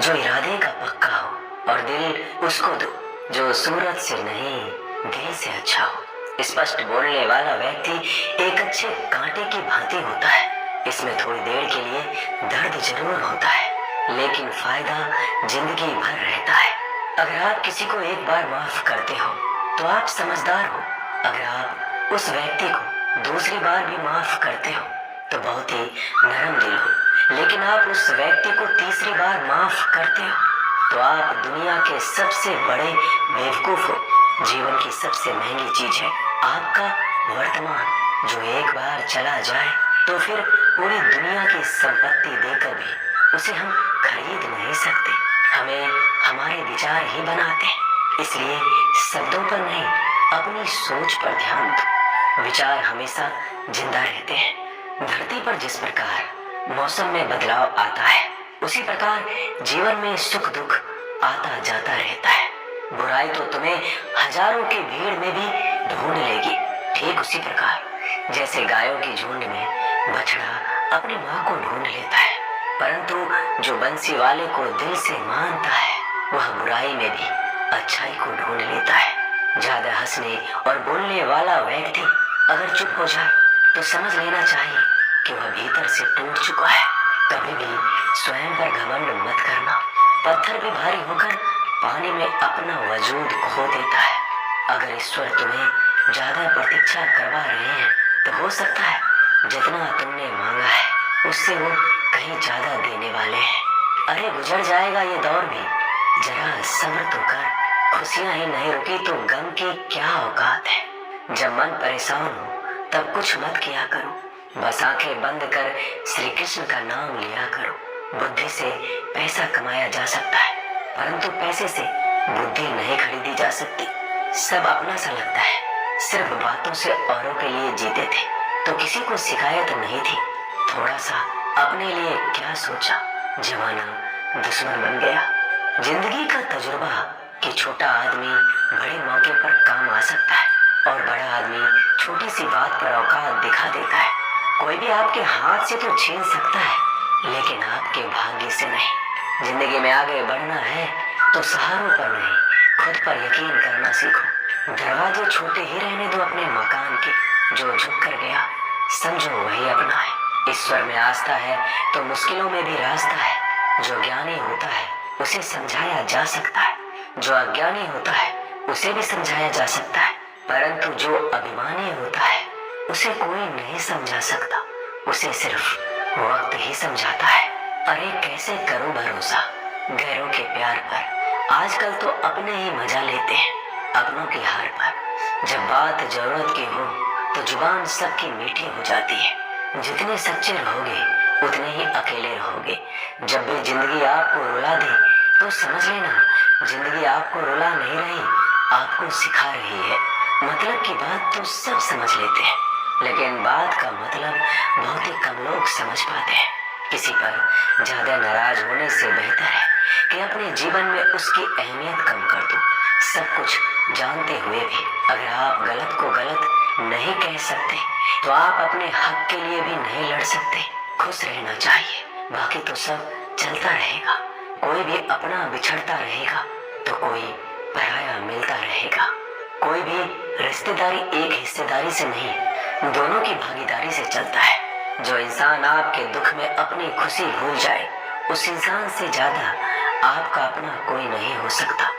जो इरादे का पक्का हो और दिल उसको दो जो सूरत से नहीं दिल से अच्छा हो। स्पष्ट बोलने वाला व्यक्ति एक अच्छे कांटे की भांति होता है। इसमें थोड़ी देर के लिए दर्द जरूर होता है, लेकिन फायदा जिंदगी भर रहता है। अगर आप किसी को एक बार माफ करते हो तो आप समझदार हो। अगर आप उस व्यक्ति को दूसरी बार भी माफ करते हो तो बहुत ही नरम दिल हो। लेकिन आप उस व्यक्ति को तीसरी बार माफ करते हो तो आप दुनिया के सबसे बड़े बेवकूफ हो। जीवन की सबसे महंगी चीज है आपका वर्तमान, जो एक बार चला जाए तो फिर पूरी दुनिया की संपत्ति देकर भी उसे हम खरीद नहीं सकते। हमें हमारे विचार ही बनाते हैं, इसलिए शब्दों पर नहीं अपनी सोच पर ध्यान दो। विचार हमेशा जिंदा रहते हैं। धरती पर जिस प्रकार मौसम में बदलाव आता है, उसी प्रकार जीवन में सुख दुख आता जाता रहता है। बुराई तो तुम्हें हजारों की भीड़ में भी ढूंढ लेगी, ठीक उसी प्रकार जैसे गायों की झुंड में बछड़ा अपनी माँ को ढूंढ लेता है। परंतु जो बंसी वाले को दिल से मानता है वह बुराई में भी अच्छाई को ढूंढ लेता है। ज्यादा हंसने और बोलने वाला व्यक्ति अगर चुप हो जाए तो समझ लेना चाहिए कि वह भीतर से टूट चुका है। कभी भी स्वयं पर घमंड मत करना। पत्थर भी भारी होकर पानी में अपना वजूद खो देता है। अगर ईश्वर तुम्हें ज्यादा प्रतीक्षा करवा रहे हैं तो हो सकता है जितना तुमने मांगा है उससे वो कहीं ज्यादा देने वाले हैं। अरे गुजर जाएगा ये दौर भी, जरा सब्र तो कर। खुशियां ही नहीं रुकी तो गम की क्या औकात है। जब मन परेशान हो तब कुछ मत किया करो, बस आंखें बंद कर श्री कृष्ण का नाम लिया करो। बुद्धि से पैसा कमाया जा सकता है, परंतु पैसे से बुद्धि नहीं खरीदी जा सकती। सब अपना सा लगता है। सिर्फ बातों से औरों के लिए जीते थे तो किसी को शिकायत नहीं थी। थोड़ा सा अपने लिए क्या सोचा, जमाना दुश्मन बन गया। जिंदगी का तजुर्बा कि छोटा आदमी बड़े मौके पर काम आ सकता है और बड़ा आदमी छोटी सी बात पर औकात दिखा देता है। कोई भी आपके हाथ से तो छीन सकता है, लेकिन आपके भाग्य से नहीं। जिंदगी में आगे बढ़ना है तो सहारों पर नहीं खुद पर यकीन करना सीखो। दरवाजे छोटे ही रहने दो अपने मकान के, जो झुक कर गया समझो वही अपना है। ईश्वर में आस्था है तो मुश्किलों में भी रास्ता है। जो ज्ञानी होता है उसे समझाया जा सकता है, जो अज्ञानी होता है उसे भी समझाया जा सकता है, परंतु जो अभिमानी होता है उसे कोई नहीं समझा सकता। उसे सिर्फ वक्त ही समझाता है। अरे कैसे करूं भरोसा गैरों के प्यार पर। आजकल तो अपने ही मजा लेते हैं अपनों की हार पर। जब बात जरूरत की हो तो जुबान सबकी मीठी हो जाती है। जितने सच्चे रहोगे उतने ही अकेले रहोगे। जब भी जिंदगी आपको रुला दे तो समझ लेना जिंदगी आपको रुला नहीं रही, आपको सिखा रही है। मतलब की बात तो सब समझ लेते हैं, लेकिन बात का मतलब बहुत ही कम लोग समझ पाते हैं। किसी पर ज्यादा नाराज होने से बेहतर है कि अपने जीवन में उसकी अहमियत कम कर दो। सब कुछ जानते हुए भी अगर आप गलत को गलत नहीं कह सकते तो आप अपने हक के लिए भी नहीं लड़ सकते। खुश रहना चाहिए, बाकी तो सब चलता रहेगा। कोई भी अपना बिछड़ता रहेगा तो कोई पराया मिलता रहेगा। कोई भी रिश्तेदारी एक हिस्सेदारी से नहीं, दोनों की भागीदारी से चलता है। जो इंसान आपके दुख में अपनी खुशी भूल जाए, उस इंसान से ज्यादा आपका अपना कोई नहीं हो सकता।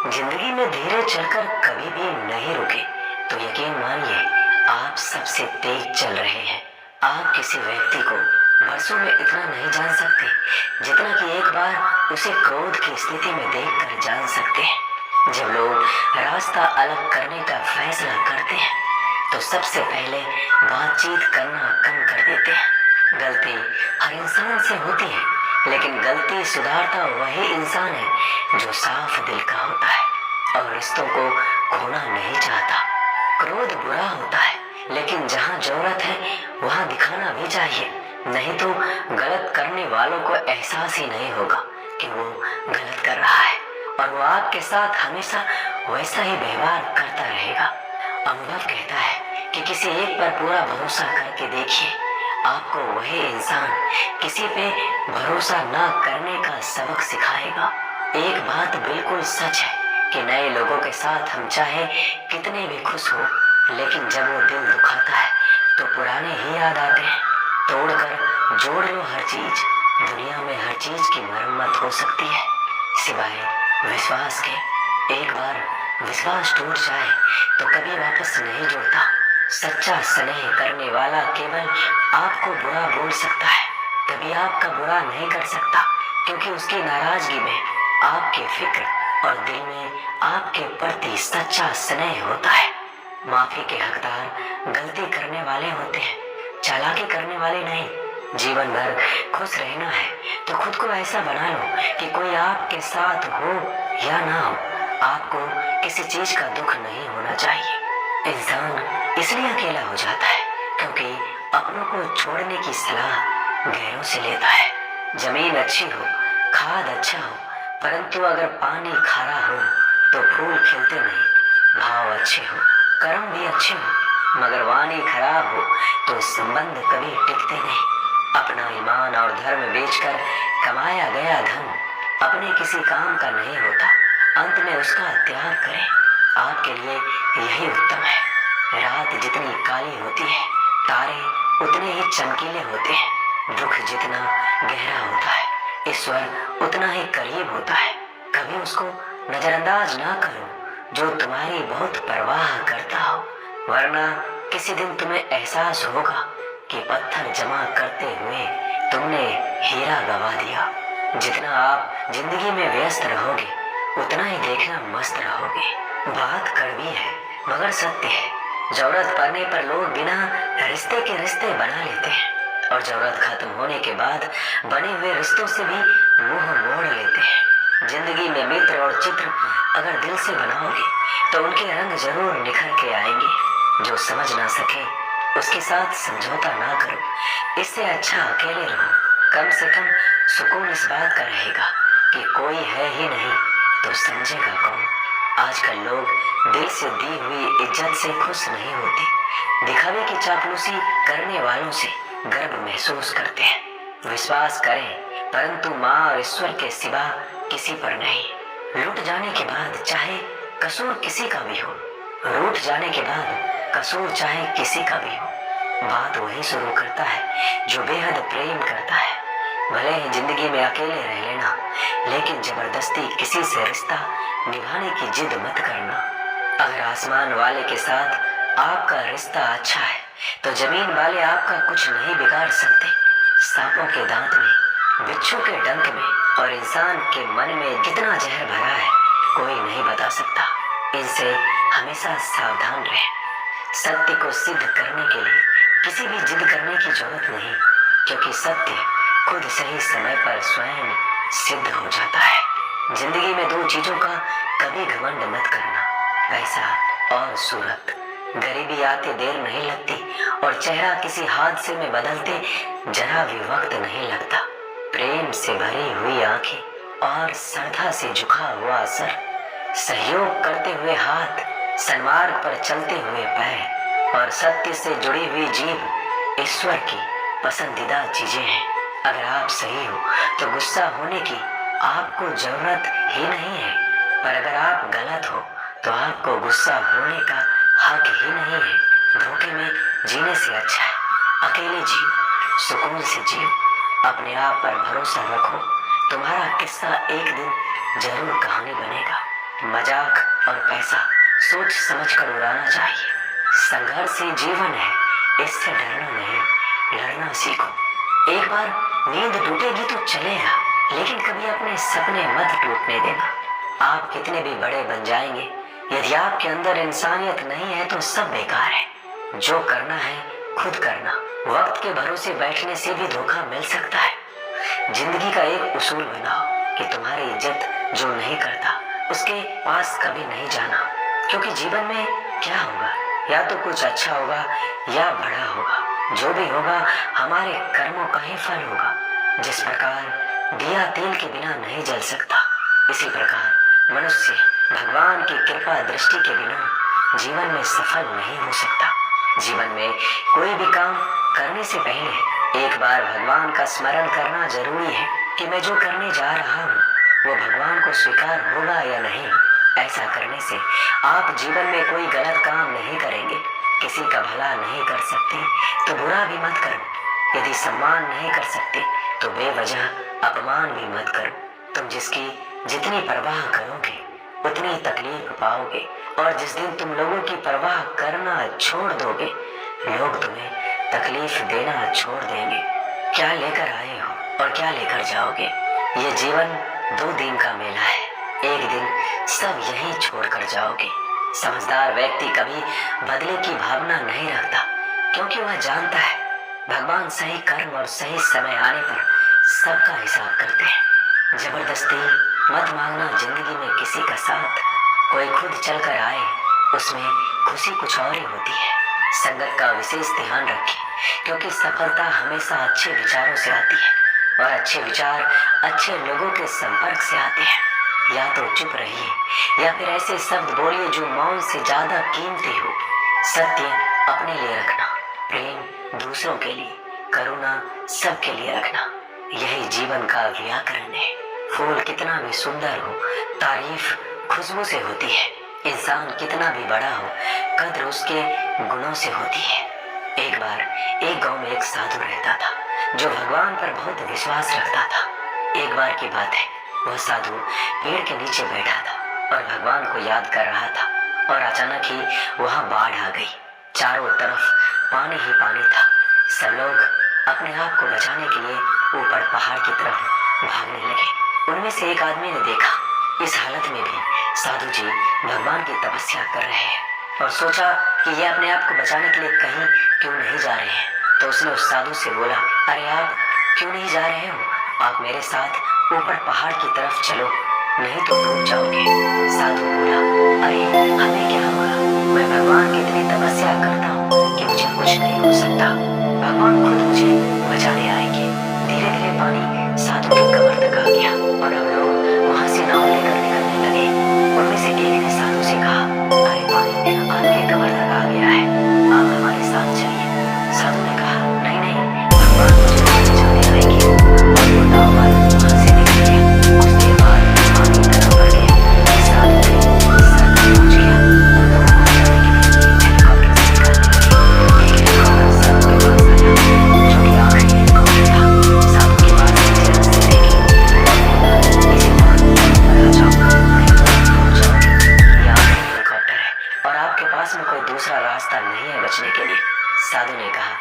जिंदगी में धीरे चलकर कभी भी नहीं रुके तो यकीन मानिए आप सबसे तेज चल रहे हैं। आप किसी व्यक्ति को बरसों में इतना नहीं जान सकते जितना कि एक बार उसे क्रोध की स्थिति में देखकर जान सकते हैं। जब लोग रास्ता अलग करने का फैसला करते हैं तो सबसे पहले बातचीत करना कम कर देते हैं। गलती हर इंसान से होती है, लेकिन गलती सुधारता वही इंसान है जो साफ दिल का होता है और रिश्तों को खोना नहीं चाहता। क्रोध बुरा होता है, लेकिन जहाँ जरूरत है वहाँ दिखाना भी चाहिए, नहीं तो गलत करने वालों को एहसास ही नहीं होगा कि वो गलत कर रहा है और वो आपके साथ हमेशा वैसा ही व्यवहार करता रहेगा। अनुभव कहता है कि किसी एक पर पूरा भरोसा करके देखिए, आपको वही इंसान किसी पे भरोसा न करने का सबक सिखाएगा। एक बात बिल्कुल सच है कि नए लोगों के साथ हम चाहे कितने भी खुश हो, लेकिन जब वो दिल दुखाता है तो पुराने ही याद आते हैं। तोड़कर जोड़ लो हर चीज, दुनिया में हर चीज की मरम्मत हो सकती है सिवाय विश्वास के। एक बार विश्वास टूट जाए तो कभी वापस नहीं जुड़ता। सच्चा स्नेह करने वाला केवल आपको बुरा बोल सकता है, कभी आपका बुरा नहीं कर सकता, क्योंकि उसकी नाराजगी में आपकी फिक्र और दिल में आपके प्रति सच्चा स्नेह होता है। माफी के हकदार गलती करने वाले होते हैं, चालाकी करने वाले नहीं। जीवन भर खुश रहना है तो खुद को ऐसा बना लो कि कोई आपके साथ हो या ना हो, आपको किसी चीज का दुख नहीं होना चाहिए। इंसान इसलिए अकेला हो जाता है क्योंकि अपनों को छोड़ने की सलाह गैरों से लेता है। जमीन अच्छी हो, खाद अच्छा हो, परंतु अगर पानी खारा हो तो फूल खिलते नहीं। भाव अच्छे हो, कर्म भी अच्छे हो, मगर वाणी खराब हो तो संबंध कभी टिकते नहीं। अपना ईमान और धर्म बेचकर कमाया गया धन अपने किसी काम का नहीं होता, अंत में उसका त्याग करें, आपके लिए यही उत्तम है। रात जितनी काली होती है तारे उतने ही चमकीले होते हैं। दुख जितना गहरा होता है ईश्वर उतना ही करीब होता है। कभी उसको नजरअंदाज ना करो जो तुम्हारी बहुत परवाह करता हो, वरना किसी दिन तुम्हें एहसास होगा कि पत्थर जमा करते हुए तुमने हीरा गवा दिया। जितना आप जिंदगी में व्यस्त रहोगे उतना ही देखना मस्त रहोगे। बात कड़वी है मगर सत्य है। जरूरत पड़ने पर लोग बिना रिश्ते के रिश्ते बना लेते हैं और जरूरत खत्म होने के बाद बने हुए रिश्तों से भी मुंह मोड़ लेते हैं। जिंदगी में मित्र और चित्र अगर दिल से बनाओगे तो उनके रंग जरूर निखर के आएंगे। जो समझ ना सके उसके साथ समझौता ना करो, इससे अच्छा अकेले रहो। कम से कम सुकून इस बात का रहेगा कि कोई है ही नहीं तो समझेगा कौन। आजकल लोग दिल से दी हुई इज्जत से खुश नहीं होते, दिखावे की चापलूसी करने वालों से गर्व महसूस करते हैं। विश्वास करें परंतु माँ और ईश्वर के सिवा किसी पर नहीं। लूट जाने के बाद चाहे कसूर किसी का भी हो, रूठ जाने के बाद कसूर चाहे किसी का भी हो, बात वही शुरू करता है जो बेहद प्रेम करता है। भले ही जिंदगी में अकेले रह लेना, लेकिन जबरदस्ती किसी से रिश्ता निभाने की जिद मत करना। अगर आसमान वाले के साथ आपका रिश्ता अच्छा है तो जमीन वाले आपका कुछ नहीं बिगाड़ सकते। सांपों के दांत में, बिच्छू के डंक में और इंसान के मन में जितना जहर भरा है कोई नहीं बता सकता। इनसे हमेशा सावधान रहे। सत्य को सिद्ध करने के लिए किसी भी जिद करने की जरूरत नहीं, क्योंकि सत्य खुद सही समय पर स्वयं सिद्ध हो जाता है। जिंदगी में दो चीजों का कभी घमंड मत करना, पैसा और सूरत। गरीबी आते देर नहीं लगती और चेहरा किसी हादसे में बदलते जरा भी वक्त नहीं लगता। प्रेम से भरी हुई आंखें और श्रद्धा से झुका हुआ सर, सहयोग करते हुए हाथ, सन्मार्ग पर चलते हुए पैर और सत्य से जुड़ी हुई जीभ ईश्वर की पसंदीदा चीजें हैं। अगर आप सही हो तो गुस्सा होने की आपको जरूरत ही नहीं है, पर अगर आप गलत हो तो आपको गुस्सा होने का हक ही नहीं है। धोखे में जीने से अच्छा है अकेले जियो, सुकून से जियो, अपने आप पर भरोसा रखो। तुम्हारा किस्सा एक दिन जरूर कहानी बनेगा। मजाक और पैसा सोच समझ कर उड़ाना चाहिए। संघर्ष ही जीवन है, इससे डरना नहीं, लड़ना सीखो। एक बार नींद टूटेगी तो चलेगा, लेकिन कभी अपने सपने मत टूटने देना। आप कितने भी बड़े बन जाएंगे, यदि आपके अंदर इंसानियत नहीं है तो सब बेकार है। जो करना है खुद करना। वक्त के भरोसे बैठने से भी धोखा मिल सकता है। जिंदगी का एक उसूल बनाओ कि तुम्हारी इज्जत जो नहीं करता उसके पास कभी नहीं जाना, क्योंकि जीवन में क्या होगा, या तो कुछ अच्छा होगा या बड़ा होगा। जो भी होगा हमारे कर्मों का ही फल होगा। जिस प्रकार दिया तेल के बिना नहीं जल सकता, इसी प्रकार मनुष्य भगवान की कृपा दृष्टि के बिना जीवन में सफल नहीं हो सकता। जीवन में कोई भी काम करने से पहले एक बार भगवान का स्मरण करना जरूरी है कि मैं जो करने जा रहा हूँ वो भगवान को स्वीकार होगा या नहीं। ऐसा करने से आप जीवन में कोई गलत काम नहीं करेंगे। किसी का भला नहीं कर सकते तो बुरा भी मत करो। यदि सम्मान नहीं कर सकते तो बेवजह अपमान भी मत करो। तुम जिसकी जितनी परवाह करोगे उतनी तकलीफ पाओगे, और जिस दिन तुम लोगों की परवाह करना छोड़ दोगे लोग तुम्हें तकलीफ देना छोड़ देंगे। क्या लेकर आए हो और क्या लेकर जाओगे? ये जीवन 2 दिन का मेला है। एक दिन सब यही छोड़कर जाओगे। समझदार व्यक्ति कभी बदले की भावना नहीं रखता, क्योंकि वह जानता है भगवान सही कर्म और सही समय आने पर सबका हिसाब करते हैं। जबरदस्ती मत मांगना जिंदगी में किसी का साथ। कोई खुद चलकर आए उसमें खुशी कुछ और ही होती है। संगत का विशेष ध्यान रखें, क्योंकि सफलता हमेशा अच्छे विचारों से आती है, और अच्छे विचार अच्छे लोगों के संपर्क से आते हैं। या तो चुप रहिए या फिर ऐसे शब्द बोलिए जो मौन से ज्यादा कीमती हो। सत्य अपने लिए रखना, प्रेम दूसरों के लिए, करुणा सबके लिए रखना, यही जीवन का व्याकरण है। फूल कितना भी सुंदर हो, तारीफ खुशबू से होती है। इंसान कितना भी बड़ा हो, कद्र उसके गुणों से होती है। एक बार एक गांव में एक साधु रहता था जो भगवान पर बहुत विश्वास रखता था। एक बार की बात है, वह साधु पेड़ के नीचे बैठा था और भगवान को याद कर रहा था, और अचानक ही वहां बाढ़ आ गई। चारों तरफ पानी ही पानी था। सब लोग अपने आप को बचाने के लिए ऊपर पहाड़ की तरफ भागने लगे। उनमें से एक आदमी ने देखा इस हालत में भी साधु जी भगवान की तपस्या कर रहे हैं, और सोचा कि ये अपने आप को बचाने के लिए कहीं क्यों नहीं जा रहे हैं। तो उसने उस साधु से बोला, अरे आप क्यों नहीं जा रहे हो? आप मेरे साथ ऊपर पहाड़ की तरफ चलो, नहीं तो डूब जाओगे। साधु बोला, अरे हमें क्या होगा? मैं भगवान की इतनी तपस्या करता हूँ कि मुझे कुछ नहीं हो सकता। भगवान खुद मुझे बचाने आएंगे। धीरे धीरे पानी साधु के कमर तक आ गया, और अब लोग वहां से नाव लेकर निकलने लगे। उनमें से एक ने साधु से कहा, अरे पानी आपके कमर तक आ गया है, आप हमारे साथ चलिए। साधु ने कहा, नहीं नहीं, भगवान मुझे बचाने आएंगे। और वो नाव वाला वहां से निकल गया। उसके बाद पानी इतना बढ़ गया कि साधु के सर तक पहुंच गया। लोग वहां जाने के लिए हेलीकॉप्टर से निकलने लगे। एक हेलीकॉप्टर साधु के पास आया, जो कि आखिरी हेलीकॉप्टर था। साधु के पास नीचे रास्ते देखी और बोला, इसी पानी में ऊपर आ जाओ, नहीं तो आप डूब जाओगे। ये आखिरी हेलीकॉप्टर है और आपके पास में कोई दूसरा रास्ता नहीं है बचने के लिए। साधु ने कहा,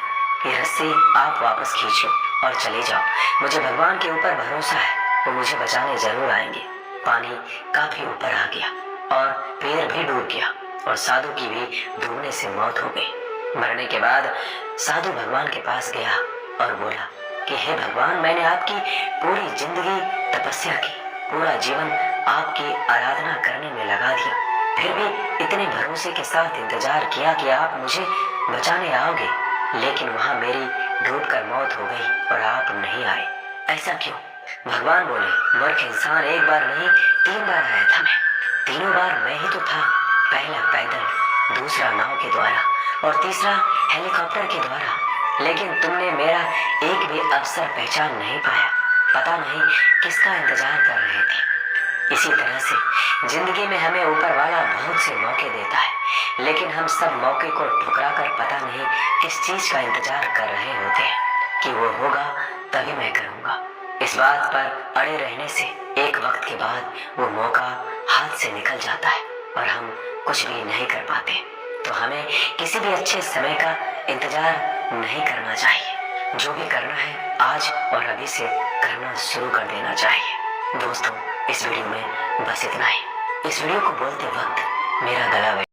ये रस्सी आप वापस खींचो और चले जाओ। मुझे भगवान के ऊपर भरोसा है, वो मुझे बचाने जरूर आएंगे। पानी काफी ऊपर आ गया और पेड़ भी डूब गया, और साधु की भी डूबने से मौत हो गई। मरने के बाद साधु भगवान के पास गया और बोला कि हे भगवान, मैंने आपकी पूरी जिंदगी तपस्या की, पूरा जीवन आपकी आराधना करने में लगा दिया, फिर भी इतने भरोसे के साथ इंतजार किया कि आप मुझे बचाने आओगे, लेकिन वहां मेरी डूबकर मौत हो गई और आप नहीं आए। ऐसा क्यों? भगवान बोले, मूर्ख इंसान, एक बार नहीं 3 बार आया था मैं। तीनों बार मैं ही तो था। पहला पैदल, दूसरा नाव के द्वारा, और तीसरा हेलीकॉप्टर के द्वारा। लेकिन तुमने मेरा एक भी अवसर पहचान नहीं पाया। पता नहीं किसका इंतजार कर रहे थे। इसी तरह से जिंदगी में हमें ऊपर वाला बहुत से मौके देता है, लेकिन हम सब मौके को ठुकरा कर पता नहीं किस चीज का इंतजार कर रहे होते हैं कि वो होगा तभी मैं करूँगा। इस बात पर अड़े रहने से एक वक्त के बाद वो मौका हाथ से निकल जाता है और हम कुछ भी नहीं कर पाते। तो हमें किसी भी अच्छे समय का इंतजार नहीं करना चाहिए। जो भी करना है आज और अभी से करना शुरू कर देना चाहिए। दोस्तों, इस वीडियो में बस इतना ही। इस वीडियो को बोलते वक्त मेरा गला